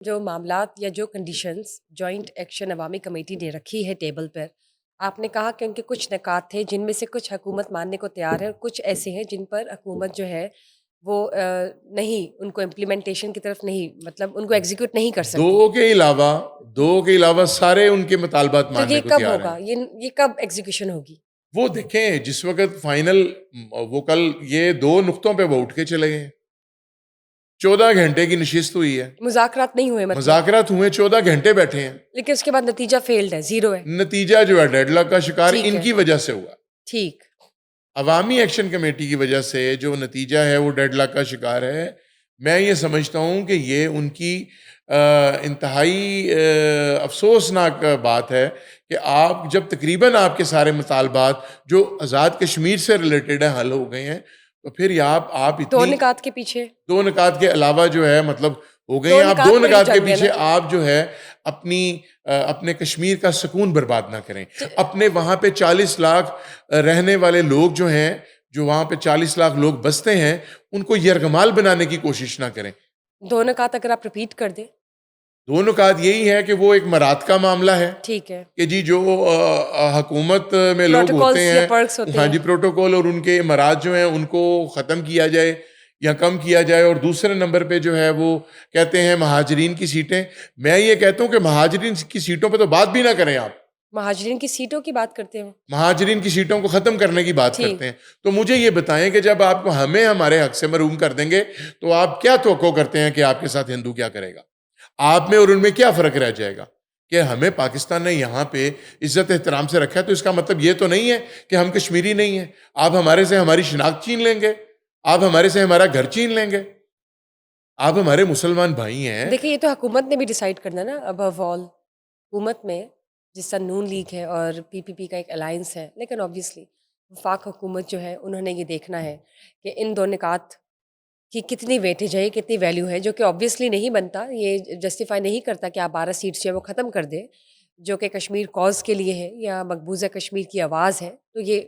جو معاملات یا جو کنڈیشنز جوائنٹ ایکشن عوامی کمیٹی نے رکھی ہے ٹیبل پر، آپ نے کہا کہ ان کے کچھ نکات تھے جن میں سے کچھ حکومت ماننے کو تیار ہے اور کچھ ایسے ہیں جن پر حکومت جو ہے وہ نہیں، ان کو امپلیمنٹیشن کی طرف نہیں، مطلب ان کو ایگزیکیوٹ نہیں کر سکتی. دو کے علاوہ سارے ان کے مطالبات تو یہ ماننے کو کب تیار ہیں. ہوگا؟ یہ کب ایگزیکیوشن ہوگی؟ وہ دیکھیں جس وقت فائنل، وہ کل یہ 2 نقطوں پہ وہ اٹھ کے چلے گئے. 14 گھنٹے کی نشست ہوئی ہے، مذاکرات نہیں ہوئے، مطلب مذاکرات ہوئے، 14 گھنٹے بیٹھے ہیں، لیکن اس کے بعد نتیجہ فیلڈ ہے، زیرو ہے. نتیجہ جو ہے ڈیڈ لاک کا شکار ٹھیک ان ہے، کی وجہ سے ہوا. ٹھیک. عوامی ایکشن کمیٹی کی وجہ سے جو نتیجہ ہے وہ ڈیڈ لاک کا شکار ہے. میں یہ سمجھتا ہوں کہ یہ ان کی انتہائی افسوسناک بات ہے کہ آپ جب تقریباً آپ کے سارے مطالبات جو آزاد کشمیر سے ریلیٹڈ ہیں حل ہو گئے ہیں، تو پھر آپ 2 اتنی نکات کے پیچھے 2 نکات کے علاوہ جو ہے مطلب ہو گئے 2 ہیں، آپ 2 نکات پر ہی نکات کے جنگ ہے نا. پیچھے آپ جو ہے اپنے کشمیر کا سکون برباد نہ کریں. اپنے وہاں پہ 40 لاکھ رہنے والے لوگ جو ہیں، جو وہاں پہ 40 لاکھ لوگ بستے ہیں، ان کو یرغمال بنانے کی کوشش نہ کریں. 2 نکات اگر آپ رپیٹ کر دیں. 2 نکات یہی ہے کہ وہ ایک مراد کا معاملہ ہے ٹھیک ہے. کہ جی جو حکومت میں لوگ ہوتے پروٹوکولز یا ہیں، پرکس ہوتے ہاں ہیں. جی، پروٹوکول اور ان کے مراد جو ہیں ان کو ختم کیا جائے یا کم کیا جائے. اور دوسرے نمبر پہ جو ہے وہ کہتے ہیں مہاجرین کی سیٹیں. میں یہ کہتا ہوں کہ مہاجرین کی سیٹوں پہ تو بات بھی نہ کریں. آپ مہاجرین کی سیٹوں کی بات کرتے ہیں. مہاجرین کی سیٹوں کو ختم کرنے کی بات ٹھیک. کرتے ہیں. تو مجھے یہ بتائیں کہ جب آپ ہمیں ہمارے حق سے محروم کر دیں گے تو آپ کیا توقع کرتے ہیں کہ آپ کے ساتھ ہندو کیا کرے گا؟ آپ میں اور ان میں کیا فرق رہ جائے گا؟ کہ ہمیں پاکستان نے یہاں پہ عزت احترام سے رکھا ہے، تو اس کا مطلب یہ تو نہیں ہے کہ ہم کشمیری نہیں ہیں. آپ ہمارے سے ہماری شناخت چھین لیں گے، آپ ہمارے سے ہمارا گھر چھین لیں گے. آپ ہمارے مسلمان بھائی ہیں. دیکھیں، یہ تو حکومت نے بھی ڈیسائیڈ کرنا نا. ابو آل حکومت میں جس طرح نون لیگ ہے اور پی پی پی کا ایک الائنس ہے، لیکن آبویسلی وفاق حکومت جو ہے انہوں نے یہ دیکھنا ہے کہ ان 2 نکات کی کتنی ویٹیج ہے، کتنی ویلیو ہے، جو کہ آبویسلی نہیں بنتا، یہ جسٹیفائی نہیں کرتا کہ آپ 12 سیٹس جو ہے وہ ختم کر دیں، جو کہ کشمیر کاز کے لیے ہے یا مقبوضہ کشمیر کی آواز ہے. تو یہ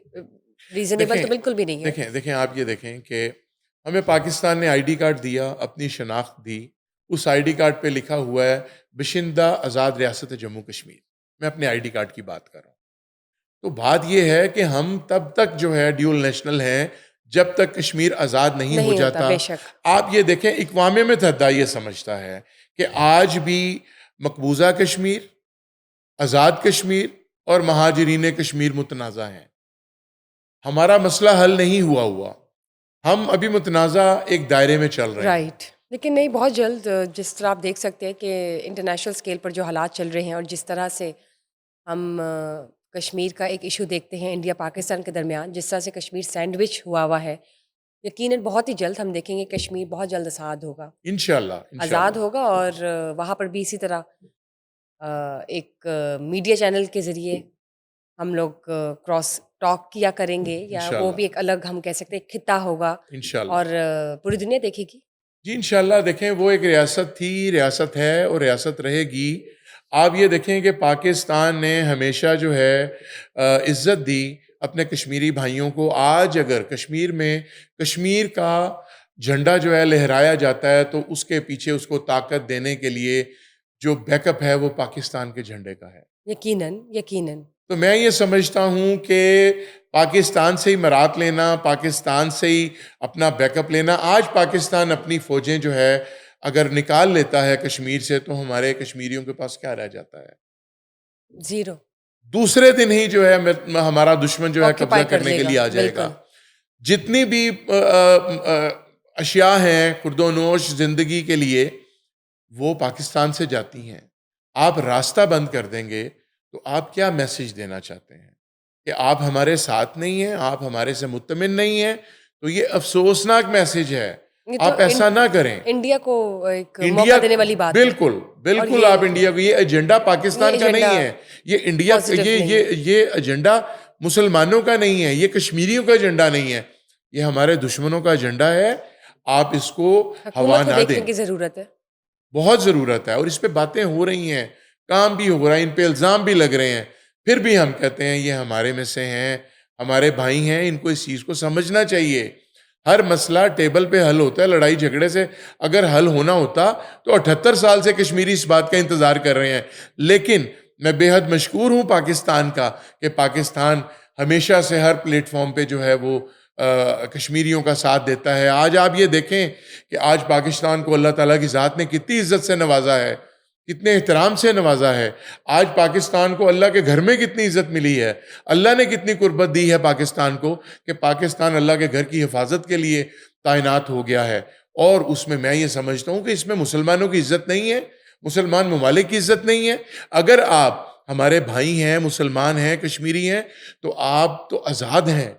ریزنیبل تو بالکل بھی نہیں ہے. دیکھیں آپ یہ دیکھیں کہ ہمیں پاکستان نے آئی ڈی کارڈ دیا، اپنی شناخت دی. اس آئی ڈی کارڈ پہ لکھا ہوا ہے بشندہ آزاد ریاست جموں کشمیر. میں اپنے آئی ڈی کارڈ کی بات کر رہا ہوں. تو بات یہ ہے کہ ہم تب تک جو ہے ڈیول نیشنل ہیں جب تک کشمیر آزاد نہیں ہو ہوتا، جاتا. بے شک. آپ یہ دیکھیں اقوام متحدہ یہ سمجھتا ہے کہ آج بھی مقبوضہ کشمیر، آزاد کشمیر اور مہاجرین کشمیر متنازع ہیں. ہمارا مسئلہ حل نہیں ہوا. ہم ابھی متنازع ایک دائرے میں چل رہے ہیں. رائٹ. لیکن نہیں، بہت جلد جس طرح آپ دیکھ سکتے ہیں کہ انٹرنیشنل اسکیل پر جو حالات چل رہے ہیں اور جس طرح سے ہم کشمیر کا ایک ایشو دیکھتے ہیں انڈیا پاکستان کے درمیان، جس طرح سے کشمیر سینڈوچ ہوا ہے، یقیناً بہت ہی جلد ہم دیکھیں گے کشمیر بہت جلد آزاد ہوگا. انشاءاللہ آزاد ہوگا. اور وہاں پر بھی اسی طرح ایک میڈیا چینل کے ذریعے ہم لوگ کراس ٹاک کیا کریں گے، یا وہ بھی ایک الگ ہم کہہ سکتے ہیں خطہ ہوگا انشاءاللہ. اور پوری دنیا دیکھے گی. جی انشاءاللہ. دیکھیں وہ ایک ریاست تھی، ریاست ہے اور ریاست رہے گی. آپ یہ دیکھیں کہ پاکستان نے ہمیشہ جو ہے عزت دی اپنے کشمیری بھائیوں کو. آج اگر کشمیر میں کشمیر کا جھنڈا جو ہے لہرایا جاتا ہے تو اس کے پیچھے اس کو طاقت دینے کے لیے جو بیک اپ ہے وہ پاکستان کے جھنڈے کا ہے. یقیناً. تو میں یہ سمجھتا ہوں کہ پاکستان سے ہی مراد لینا، پاکستان سے ہی اپنا بیک اپ لینا. آج پاکستان اپنی فوجیں جو ہے اگر نکال لیتا ہے کشمیر سے تو ہمارے کشمیریوں کے پاس کیا رہ جاتا ہے؟ زیرو. دوسرے دن ہی جو ہے ہمارا دشمن جو ہے قبضہ آکیپائی کر کرنے لے کے گا. لیے آ جائے گا. جتنی بھی اشیاء ہیں خورد و نوش زندگی کے لیے وہ پاکستان سے جاتی ہیں. آپ راستہ بند کر دیں گے تو آپ کیا میسج دینا چاہتے ہیں؟ کہ آپ ہمارے ساتھ نہیں ہیں، آپ ہمارے سے مطمئن نہیں ہیں. تو یہ افسوسناک میسج ہے. آپ ایسا نہ کریں. انڈیا کو ایک موقع دینے والی بات ہے. بالکل آپ انڈیا کو، یہ ایجنڈا پاکستان کا نہیں ہے، یہ انڈیا یہ ایجنڈا مسلمانوں کا نہیں ہے، یہ کشمیریوں کا ایجنڈا نہیں ہے، یہ ہمارے دشمنوں کا ایجنڈا ہے. آپ اس کو ہوا نہ دیں. دیکھنے کی ضرورت ہے، بہت ضرورت ہے. اور اس پہ باتیں ہو رہی ہیں، کام بھی ہو رہا ہے، ان پہ الزام بھی لگ رہے ہیں. پھر بھی ہم کہتے ہیں یہ ہمارے میں سے ہیں، ہمارے بھائی ہیں، ان کو اس چیز کو سمجھنا چاہیے. ہر مسئلہ ٹیبل پہ حل ہوتا ہے، لڑائی جھگڑے سے اگر حل ہونا ہوتا تو 78 سال سے کشمیری اس بات کا انتظار کر رہے ہیں. لیکن میں بے حد مشکور ہوں پاکستان کا کہ پاکستان ہمیشہ سے ہر پلیٹ فارم پہ جو ہے وہ کشمیریوں کا ساتھ دیتا ہے. آج آپ یہ دیکھیں کہ آج پاکستان کو اللہ تعالیٰ کی ذات نے کتنی عزت سے نوازا ہے، کتنے احترام سے نوازا ہے. آج پاکستان کو اللہ کے گھر میں کتنی عزت ملی ہے، اللہ نے کتنی قربت دی ہے پاکستان کو کہ پاکستان اللہ کے گھر کی حفاظت کے لیے تعینات ہو گیا ہے. اور اس میں یہ سمجھتا ہوں کہ اس میں مسلمانوں کی عزت نہیں ہے، مسلمان ممالک کی عزت نہیں ہے. اگر آپ ہمارے بھائی ہیں، مسلمان ہیں، کشمیری ہیں، تو آپ تو آزاد ہیں.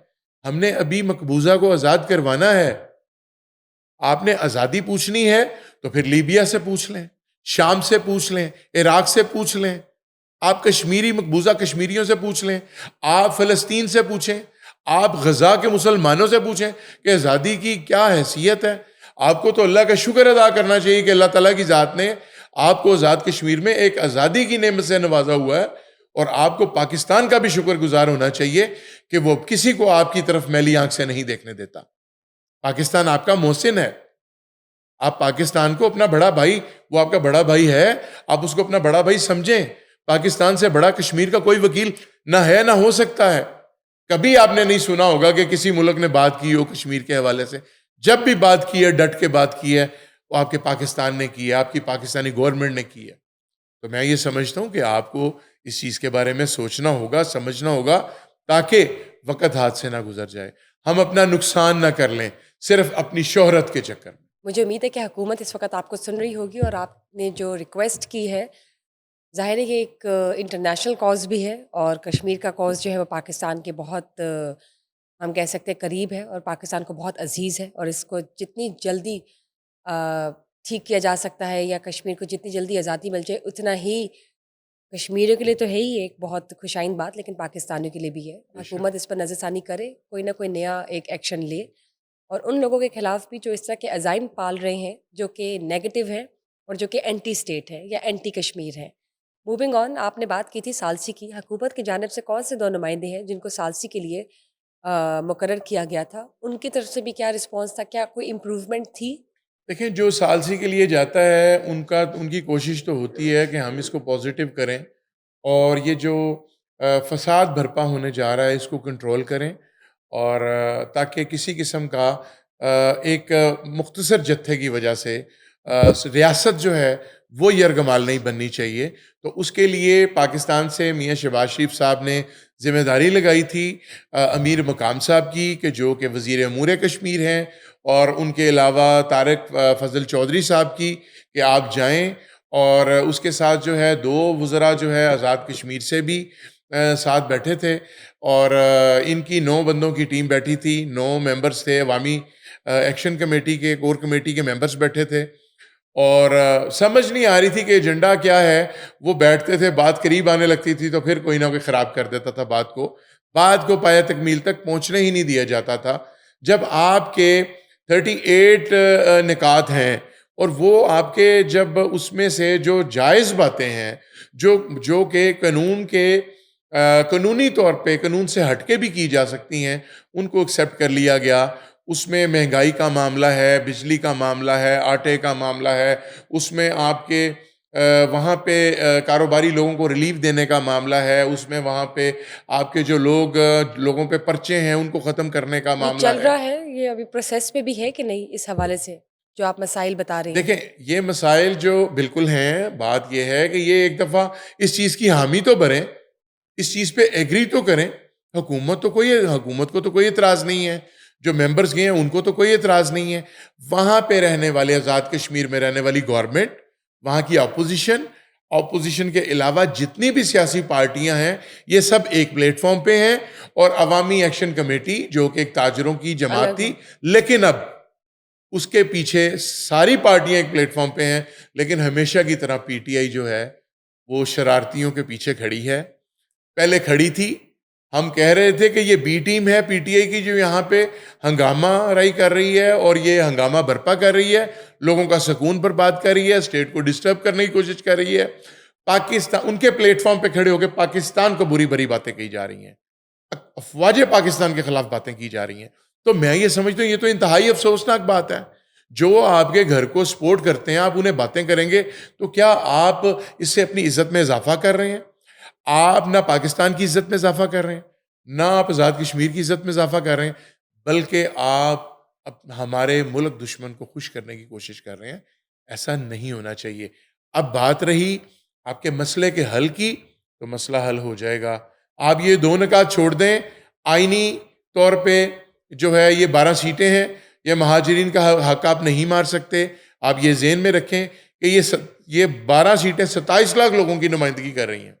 ہم نے ابھی مقبوضہ کو آزاد کروانا ہے. آپ نے آزادی پوچھنی ہے تو پھر لیبیا سے پوچھ لیں، شام سے پوچھ لیں، عراق سے پوچھ لیں. آپ کشمیری مقبوضہ کشمیریوں سے پوچھ لیں، آپ فلسطین سے پوچھیں، آپ غزہ کے مسلمانوں سے پوچھیں کہ آزادی کی کیا حیثیت ہے. آپ کو تو اللہ کا شکر ادا کرنا چاہیے کہ اللہ تعالیٰ کی ذات نے آپ کو آزاد کشمیر میں ایک آزادی کی نعمت سے نوازا ہوا ہے. اور آپ کو پاکستان کا بھی شکر گزار ہونا چاہیے کہ وہ کسی کو آپ کی طرف میلی آنکھ سے نہیں دیکھنے دیتا. پاکستان آپ کا محسن ہے. آپ پاکستان کو اپنا بڑا بھائی، وہ آپ کا بڑا بھائی ہے، آپ اس کو اپنا بڑا بھائی سمجھیں. پاکستان سے بڑا کشمیر کا کوئی وکیل نہ ہے نہ ہو سکتا ہے. کبھی آپ نے نہیں سنا ہوگا کہ کسی ملک نے بات کی ہو کشمیر کے حوالے سے. جب بھی بات کی ہے ڈٹ کے بات کی ہے وہ آپ کے پاکستان نے کی ہے، آپ کی پاکستانی گورنمنٹ نے کی ہے. تو میں یہ سمجھتا ہوں کہ آپ کو اس چیز کے بارے میں سوچنا ہوگا، سمجھنا ہوگا تاکہ وقت ہاتھ سے نہ گزر جائے، ہم اپنا نقصان نہ کر لیں صرف اپنی شہرت کے چکر میں. مجھے امید ہے کہ حکومت اس وقت آپ کو سن رہی ہوگی، اور آپ نے جو ریکویسٹ کی ہے، ظاہر ہے کہ ایک انٹرنیشنل کاز بھی ہے، اور کشمیر کا کاز جو ہے وہ پاکستان کے بہت ہم کہہ سکتے ہیں قریب ہے، اور پاکستان کو بہت عزیز ہے. اور اس کو جتنی جلدی ٹھیک کیا جا سکتا ہے، یا کشمیر کو جتنی جلدی آزادی مل جائے، اتنا ہی کشمیریوں کے لیے تو ہے ہی ایک بہت خوش آئند بات، لیکن پاکستانیوں کے لیے بھی ہے. حکومت اس پر نظر ثانی کرے، کوئی نہ کوئی نیا ایک ایکشن لے، اور ان لوگوں کے خلاف بھی جو اس طرح کے عزائم پال رہے ہیں جو کہ نیگیٹو ہیں اور جو کہ اینٹی اسٹیٹ ہے یا اینٹی کشمیر ہے. موونگ آن، آپ نے بات کی تھی ثالثی کی. حکومت کی جانب سے کون سے 2 نمائندے ہیں جن کو ثالثی کے لیے مقرر کیا گیا تھا؟ ان کی طرف سے بھی کیا رسپانس تھا؟ کیا کوئی امپروومنٹ تھی؟ دیکھیں، جو ثالثی کے لیے جاتا ہے ان کی کوشش تو ہوتی ہے کہ ہم اس کو پازیٹیو کریں اور یہ جو فساد برپا ہونے جا رہا ہے اس کو کنٹرول کریں، اور تاکہ کسی قسم کا ایک مختصر جتھے کی وجہ سے ریاست جو ہے وہ یرغمال نہیں بننی چاہیے. تو اس کے لیے پاکستان سے میاں شہباز شریف صاحب نے ذمہ داری لگائی تھی امیر مقام صاحب کی، کہ جو کہ وزیر امور کشمیر ہیں، اور ان کے علاوہ طارق فضل چودھری صاحب کی، کہ آپ جائیں. اور اس کے ساتھ جو ہے 2 وزراء جو ہے آزاد کشمیر سے بھی ساتھ بیٹھے تھے، اور ان کی 9 بندوں کی ٹیم بیٹھی تھی. 9 ممبرز تھے، عوامی ایکشن کمیٹی کے، کور کمیٹی کے ممبرز بیٹھے تھے. اور سمجھ نہیں آ رہی تھی کہ ایجنڈا کیا ہے. وہ بیٹھتے تھے، بات قریب آنے لگتی تھی تو پھر کوئی نہ کوئی خراب کر دیتا تھا بات کو پایہ تکمیل تک پہنچنے ہی نہیں دیا جاتا تھا. جب آپ کے 38 نکات ہیں، اور وہ آپ کے جب اس میں سے جو جائز باتیں ہیں جو کہ قانونی طور پہ قانون سے ہٹ کے بھی کی جا سکتی ہیں، ان کو ایکسیپٹ کر لیا گیا. اس میں مہنگائی کا معاملہ ہے، بجلی کا معاملہ ہے، آٹے کا معاملہ ہے، اس میں آپ کے وہاں پہ کاروباری لوگوں کو ریلیف دینے کا معاملہ ہے، اس میں وہاں پہ آپ کے جو لوگوں پہ پرچے ہیں ان کو ختم کرنے کا یہ معاملہ چل ہے. رہا ہے، یہ ابھی پروسیس پہ بھی ہے کہ نہیں؟ اس حوالے سے جو آپ مسائل بتا رہے ہیں. دیکھیں، یہ مسائل جو بالکل ہیں، بات یہ ہے کہ یہ ایک دفعہ اس چیز کی حامی تو بھریں، اس چیز پہ ایگری تو کریں. حکومت کو تو کوئی اعتراض نہیں ہے، جو ممبرز گئے ہیں ان کو تو کوئی اعتراض نہیں ہے. وہاں پہ رہنے والے آزاد کشمیر میں رہنے والی گورنمنٹ، وہاں کی اپوزیشن کے علاوہ جتنی بھی سیاسی پارٹیاں ہیں، یہ سب ایک پلیٹ فارم پہ ہیں. اور عوامی ایکشن کمیٹی جو کہ ایک تاجروں کی جماعت تھی، لیکن اب اس کے پیچھے ساری پارٹیاں ایک پلیٹ فارم پہ ہیں. لیکن ہمیشہ کی طرح پی ٹی آئی جو ہے وہ شرارتیوں کے پیچھے کھڑی ہے. پہلے کھڑی تھی، ہم کہہ رہے تھے کہ یہ بی ٹیم ہے پی ٹی آئی کی جو یہاں پہ ہنگامہ آرائی کر رہی ہے، اور یہ ہنگامہ برپا کر رہی ہے، لوگوں کا سکون پر بات کر رہی ہے، اسٹیٹ کو ڈسٹرب کرنے کی کوشش کر رہی ہے. پاکستان ان کے پلیٹ فارم پہ کھڑے ہو کے پاکستان کو بری بری باتیں کی جا رہی ہیں، افواج پاکستان کے خلاف باتیں کی جا رہی ہیں. تو میں یہ سمجھتا ہوں یہ تو انتہائی افسوسناک بات ہے. جو آپ کے گھر کو سپورٹ کرتے ہیں، آپ انہیں باتیں کریں گے تو کیا آپ اس سے اپنی عزت میں اضافہ کر رہے ہیں؟ آپ نہ پاکستان کی عزت میں اضافہ کر رہے ہیں، نہ آپ آزاد کشمیر کی عزت میں اضافہ کر رہے ہیں، بلکہ آپ ہمارے ملک دشمن کو خوش کرنے کی کوشش کر رہے ہیں. ایسا نہیں ہونا چاہیے. اب بات رہی آپ کے مسئلے کے حل کی، تو مسئلہ حل ہو جائے گا. آپ یہ دو نکات چھوڑ دیں. آئینی طور پہ جو ہے یہ 12 سیٹیں ہیں، یہ مہاجرین کا حق آپ نہیں مار سکتے. آپ یہ ذہن میں رکھیں کہ یہ 12 سیٹیں 27 لاکھ لوگوں کی نمائندگی کر رہی ہیں.